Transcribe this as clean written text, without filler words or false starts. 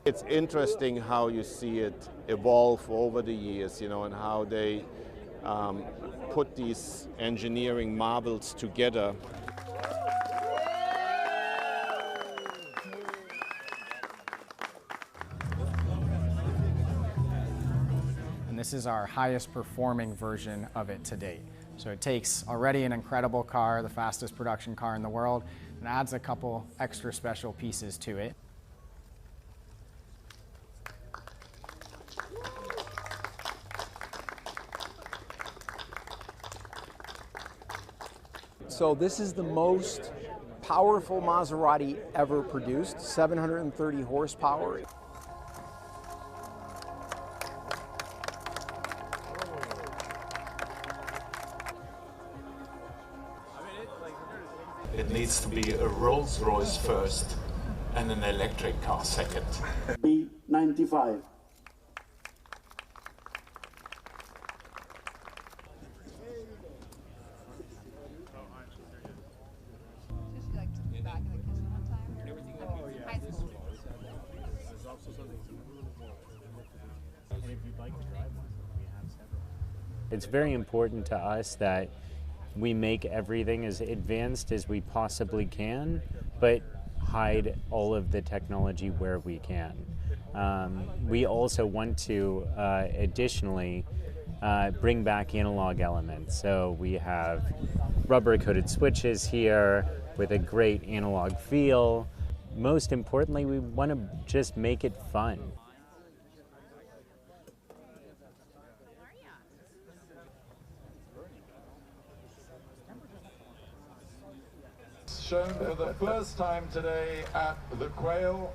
It's interesting how you see it evolve over the years, you know, and how they put these engineering marvels together. And this is our highest performing version of it to date. So it takes already an incredible car, the fastest production car in the world, and adds a couple extra special pieces to it. So this is the most powerful Maserati ever produced, 730 horsepower. It needs to be a Rolls-Royce first and an electric car second. B95. It's very important to us that we make everything as advanced as we possibly can, but hide all of the technology where we can. We also want to additionally bring back analog elements. So we have rubber-coated switches here with a great analog feel. Most importantly, we want to just make it fun. Shown for the first time today at the Quail